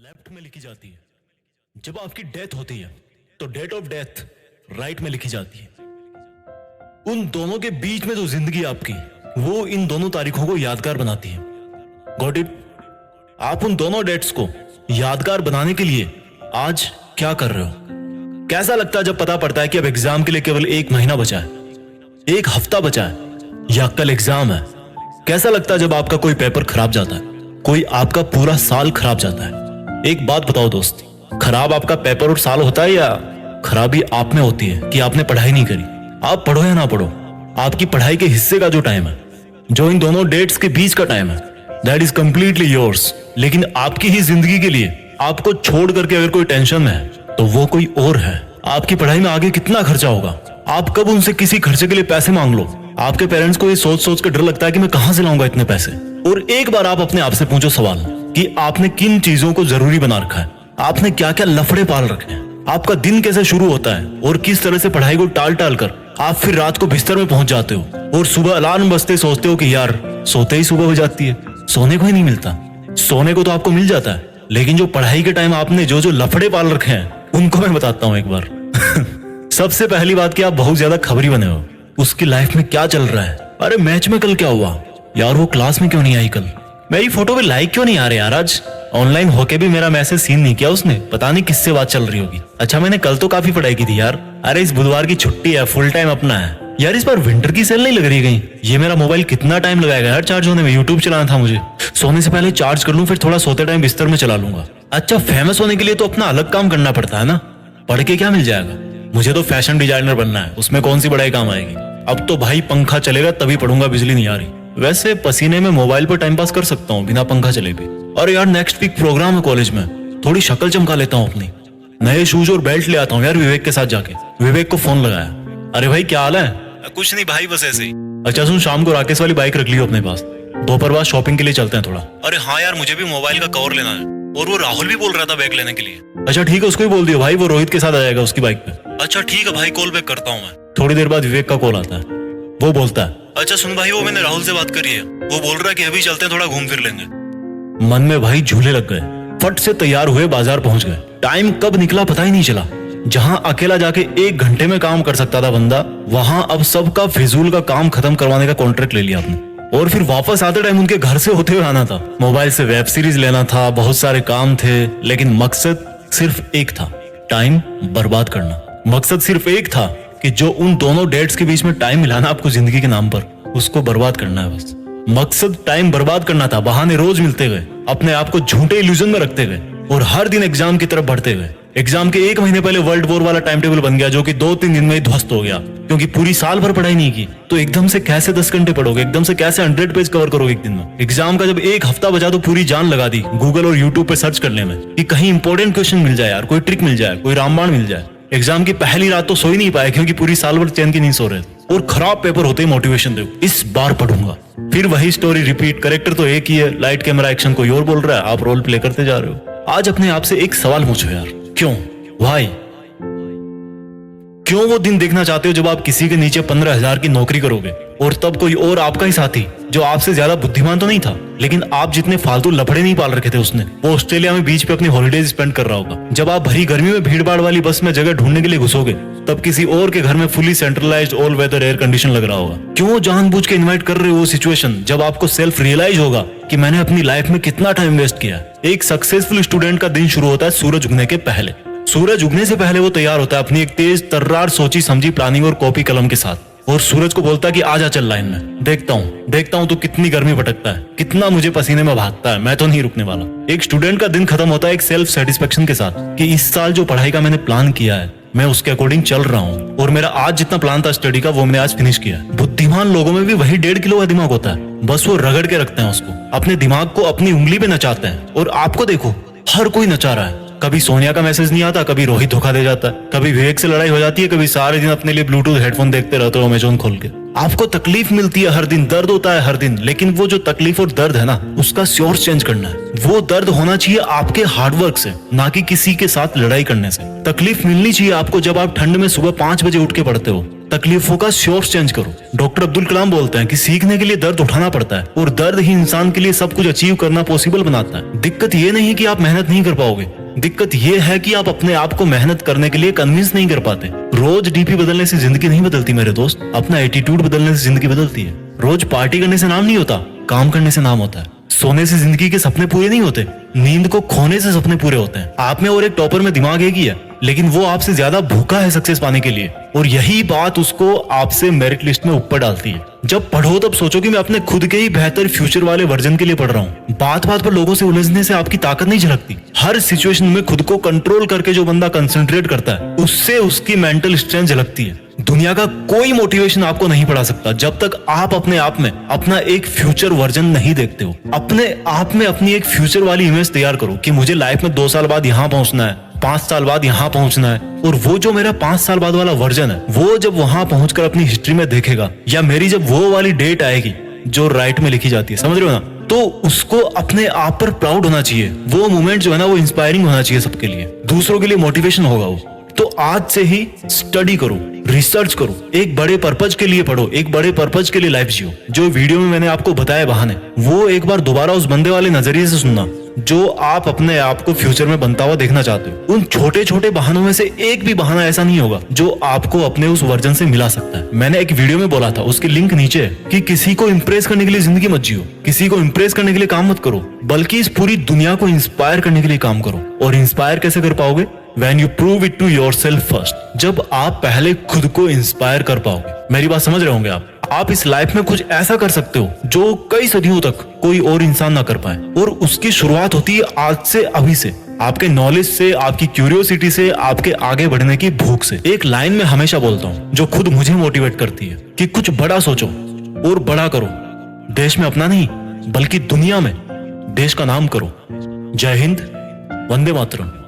Left में लिखी जाती है, जब आपकी डेथ होती है तो डेट ऑफ डेथ राइट में लिखी जाती है। उन दोनों के बीच में जो जिंदगी आपकी, वो इन दोनों तारीखों को यादगार बनाती है। Got it? आप उन दोनों डेट्स को यादगार बनाने के लिए आज क्या कर रहे हो? कैसा लगता है जब पता पड़ता है कि अब एग्जाम के लिए केवल 1 महीना बचा है, 1 हफ्ता बचा है या कल एग्जाम है? कैसा लगता है जब आपका कोई पेपर खराब जाता है, कोई आपका पूरा साल खराब जाता है? एक बात बताओ दोस्त, खराब आपका पेपर और साल होता है या खराबी आप में होती है कि आपने पढ़ाई नहीं करी? आप पढ़ो या ना पढ़ो, आपकी पढ़ाई के हिस्से का जो टाइम है, जो इन दोनों डेट्स के बीच का टाइम है, दैट इज कंप्लीटली योर्स। लेकिन आपकी ही जिंदगी के लिए आपको छोड़ करके अगर कोई टेंशन में है तो वो कोई और है। आपकी पढ़ाई में आगे कितना खर्चा होगा, आप कब उनसे किसी खर्चे के लिए पैसे मांग लो, आपके पेरेंट्स को ये सोच सोच कर डर लगता है कि मैं कहां से लाऊंगा इतने पैसे। और एक बार आप अपने आप से पूछो सवाल कि आपने किन चीजों को जरूरी बना रखा है, आपने क्या क्या लफड़े पाल रखे हैं, आपका दिन कैसे शुरू होता है और किस तरह से पढ़ाई को टाल टाल कर आप फिर रात को बिस्तर में पहुंच जाते हो और सुबह अलार्म बजते सोचते हो कि यार सोते ही सुबह हो जाती है, सोने को ही नहीं मिलता। सोने को तो आपको मिल जाता है, लेकिन जो पढ़ाई के टाइम आपने जो जो लफड़े पाल रखे हैं उनको मैं बताता हूं एक बार। सबसे पहली बात कि आप बहुत ज्यादा खबरी बने हो, उसकी लाइफ में क्या चल रहा है। अरे मैच में कल क्या हुआ यार, वो क्लास में क्यों नहीं आई कल, मेरी फोटो पे लाइक क्यों नहीं आ रहे यार, आज ऑनलाइन होके भी मेरा मैसेज सीन नहीं किया उसने, पता नहीं किससे बात चल रही होगी। अच्छा मैंने कल तो काफी पढ़ाई की थी यार। अरे इस बुधवार की छुट्टी है, फुल टाइम अपना है यार, इस बार विंटर की सेल नहीं लग रही कहीं। ये मेरा मोबाइल कितना टाइम लगाएगा यार चार्ज होने में, यूट्यूब चलाना था मुझे, सोने से पहले चार्ज कर लूं फिर थोड़ा सोते टाइम बिस्तर में चला लूंगा। अच्छा फेमस होने के लिए तो अपना अलग काम करना पड़ता है ना, पढ़ के क्या मिल जाएगा, मुझे तो फैशन डिजाइनर बनना है, उसमें कौन सी पढ़ाई काम आएगी। अब तो भाई पंखा चलेगा तभी पढ़ूंगा, बिजली नहीं आ रही। वैसे पसीने में मोबाइल पर टाइम पास कर सकता हूँ बिना पंखा चले भी। और यार नेक्स्ट वीक प्रोग्राम है कॉलेज में, थोड़ी शक्ल चमका लेता हूँ अपनी, नए शूज और बेल्ट ले आता हूँ यार विवेक के साथ जाके। विवेक को फोन लगाया, अरे भाई क्या हाल है? कुछ नहीं भाई बस ऐसे ही। अच्छा सुन, शाम को राकेश वाली बाइक रख लियो अपने पास, दोपहर बाद शॉपिंग के लिए चलते हैं थोड़ा। अरे हाँ यार मुझे भी मोबाइल का कवर लेना है, और वो राहुल भी बोल रहा था बैग लेने के लिए। अच्छा ठीक है उसको ही बोल दियो भाई, वो रोहित के साथ आ जाएगा उसकी बाइक पे। अच्छा ठीक है भाई, कॉल बैक करता हूँ मैं। थोड़ी देर बाद विवेक का कॉल आता है, वो बोलता है अच्छा सुन भाई, वो मैंने राहुल से बात करी है, वो बोल रहा है कि अभी चलते हैं थोड़ा घूम फिर लेंगे। मन में भाई झूले लग गए, फट से तैयार हुए बाजार पहुंच गए। टाइम कब निकला पता ही नहीं चला। जहां अकेला जाके 1 घंटे में काम कर सकता था बंदा, वहां अब सबका फिजूल का काम खत्म करवाने का कॉन्ट्रैक्ट ले लिया आपने। और फिर वापस आते टाइम उनके घर से होते हुए आना था, मोबाइल से वेब सीरीज लेना था, बहुत सारे काम थे, लेकिन मकसद सिर्फ एक था, टाइम बर्बाद करना। मकसद सिर्फ एक था कि जो उन दोनों डेट्स के बीच में टाइम मिलाना आपको जिंदगी के नाम पर, उसको बर्बाद करना है बस। मकसद टाइम बर्बाद करना था, बहाने रोज मिलते गए, अपने आप को झूठे इल्यूजन में रखते गए और हर दिन एग्जाम की तरफ बढ़ते गए। एग्जाम के 1 महीने पहले वर्ल्ड वॉर वाला टाइम टेबल बन गया, जो कि 2-3 दिन में ही ध्वस्त हो गया, क्योंकि पूरी साल भर पढ़ाई नहीं की। तो एकदम से कैसे 10 घंटे पढ़ोगे, एकदम से कैसे 100 पेज कवर करोगे एक दिन में। एग्जाम का जब 1 हफ्ता बचा तो पूरी जान लगा दी गूगल और यूट्यूब पे सर्च करने में कि कहीं इंपॉर्टेंट क्वेश्चन मिल जाए यार, कोई ट्रिक मिल जाए, कोई रामबाण मिल जाए। एग्जाम की पहली रात तो सो ही नहीं पाए, क्योंकि पूरी साल भर चैन की नींद सो रहे थे। और खराब पेपर होते ही मोटिवेशन दे, इस बार पढ़ूंगा। फिर वही स्टोरी रिपीट, कैरेक्टर तो एक ही है, लाइट कैमरा एक्शन कोई और बोल रहा है, आप रोल प्ले करते जा रहे हो। आज अपने आप से एक सवाल पूछो यार, क्यों, व्हाई? क्यों वो दिन देखना चाहते हो जब आप किसी के नीचे 15,000 की नौकरी करोगे और तब कोई और आपका ही साथी, जो आपसे ज्यादा बुद्धिमान तो नहीं था, लेकिन आप जितने फालतू लफड़े नहीं पाल रखे थे उसने, वो ऑस्ट्रेलिया में बीच पे अपनी हॉलिडेज स्पेंड कर रहा होगा। जब आप भरी गर्मी में भीड़ भाड़ वाली बस में जगह ढूंढने के लिए घुसोगे, तब किसी और के घर में fully centralised all weather air condition लग रहा होगा। क्यों जानबूझ के इन्वाइट कर रहे हो वो सिचुएशन जब आपको सेल्फ रियलाइज होगा कि मैंने अपनी लाइफ में कितना टाइम वेस्ट किया। एक सक्सेसफुल स्टूडेंट का दिन शुरू होता है सूरज उगने के पहले। सूरज उगने से पहले वो तैयार होता है अपनी एक तेज तर्रार सोची समझी प्लानिंग और कॉपी कलम के साथ, और सूरज को बोलता है कि आजा चल लाइन में, देखता हूँ तो कितनी गर्मी भटकता है, कितना मुझे पसीने में भागता है, मैं तो नहीं रुकने वाला। एक स्टूडेंट का दिन खत्म होता है एक सेल्फ सेटिस्फेक्शन के साथ कि इस साल जो पढ़ाई का मैंने प्लान किया है, मैं उसके अकॉर्डिंग चल रहा हूँ, और मेरा आज जितना प्लान था स्टडी का वो मैंने आज फिनिश किया। बुद्धिमान लोगों में भी वही 1.5 किलो का दिमाग होता है, बस वो रगड़ के रखते हैं उसको, अपने दिमाग को अपनी उंगली पे नचाते हैं। और आपको देखो हर कोई नचा रहा है, कभी सोनिया का मैसेज नहीं आता, कभी रोहित धोखा दे जाता है, कभी विवेक से लड़ाई हो जाती है, कभी सारे दिन अपने लिए ब्लूटूथ हेडफोन देखते रहते हो अमेज़न खोल के। आपको तकलीफ मिलती है हर दिन, दर्द होता है हर दिन, लेकिन वो जो तकलीफ और दर्द है ना, उसका सोर्स चेंज करना है। वो दर्द होना चाहिए आपके हार्डवर्क से, ना कि किसी के साथ लड़ाई करने से। तकलीफ मिलनी चाहिए आपको जब आप ठंड में सुबह 5 बजे उठ के पढ़ते हो, तकलीफों का सोर्स चेंज करो। डॉक्टर अब्दुल कलाम बोलते हैं कि सीखने के लिए दर्द उठाना पड़ता है और दर्द ही इंसान के लिए सब कुछ अचीव करना पॉसिबल बनाता है। दिक्कत ये नहीं कि आप मेहनत नहीं कर पाओगे, दिक्कत ये है कि आप अपने आप को मेहनत करने के लिए कन्विंस नहीं कर पाते। रोज डीपी बदलने से जिंदगी नहीं बदलती मेरे दोस्त, अपना एटीट्यूड बदलने से जिंदगी बदलती है। रोज पार्टी करने से नाम नहीं होता, काम करने से नाम होता है। सोने से जिंदगी के सपने पूरे नहीं होते, नींद को खोने से सपने पूरे होते हैं। आप में और एक टॉपर में दिमाग एक ही है, लेकिन वो आपसे ज्यादा भूखा है सक्सेस पाने के लिए, और यही बात उसको आपसे मेरिट लिस्ट में ऊपर डालती है। जब पढ़ो तब सोचो कि मैं अपने खुद के ही बेहतर फ्यूचर वाले वर्जन के लिए पढ़ रहा हूँ। बात बात पर लोगों से उलझने से आपकी ताकत नहीं झलकती। हर सिचुएशन में खुद को कंट्रोल करके जो बंदा कंसंट्रेट करता है, उससे उसकी मेंटल स्ट्रेंथ झलकती है। दुनिया का कोई मोटिवेशन आपको नहीं पढ़ा सकता जब तक आप अपने आप में अपना एक फ्यूचर वर्जन नहीं देखते हो। अपने आप में अपनी एक फ्यूचर वाली इमेज तैयार करो कि मुझे लाइफ में 2 साल बाद यहाँ पहुंचना है, 5 साल बाद यहाँ पहुंचना है। और वो जो मेरा 5 साल बाद वाला वर्जन है, वो जब वहां पहुंचकर अपनी हिस्ट्री में देखेगा, या मेरी जब वो वाली डेट आएगी जो राइट में लिखी जाती है, समझ रहे हो ना, तो उसको अपने आप पर प्राउड होना चाहिए। वो मोमेंट जो है ना, वो इंस्पायरिंग होना चाहिए सबके लिए, दूसरों के लिए मोटिवेशन होगा वो। तो आज से ही स्टडी करो, रिसर्च करो, एक बड़े पर्पज के लिए पढ़ो, एक बड़े पर्पज के लिए लाइफ जियो। जो वीडियो में मैंने आपको बताया बहाने, वो एक बार दोबारा उस बंदे वाले नजरिए से सुनना जो आप अपने आप को फ्यूचर में बनता हुआ देखना चाहते हो। उन छोटे छोटे बहानों में से एक भी बहाना ऐसा नहीं होगा जो आपको अपने उस वर्जन से मिला सकता है। मैंने एक वीडियो में बोला था, उसकी लिंक नीचे है, कि किसी को इंप्रेस करने के लिए जिंदगी मत जियो, किसी को इंप्रेस करने के लिए काम मत करो, बल्कि इस पूरी दुनिया को इंस्पायर करने के लिए काम करो। और इंस्पायर कैसे कर पाओगे? When you prove it to yourself first, जब आप पहले खुद को इंस्पायर कर पाओगे। मेरी बात समझ रहे होंगे आप इस लाइफ में कुछ ऐसा कर सकते हो जो कई सदियों तक कोई और इंसान ना कर पाए, और उसकी शुरुआत होती है आज से, अभी से, आपके नॉलेज से, आपकी क्यूरियोसिटी से, आपके आगे बढ़ने की भूख से। एक लाइन में हमेशा बोलता हूँ जो खुद मुझे मोटिवेट करती है कि कुछ बड़ा सोचो और बड़ा करो। देश में अपना नहीं बल्कि दुनिया में देश का नाम करो। जय हिंद, वंदे मातरम।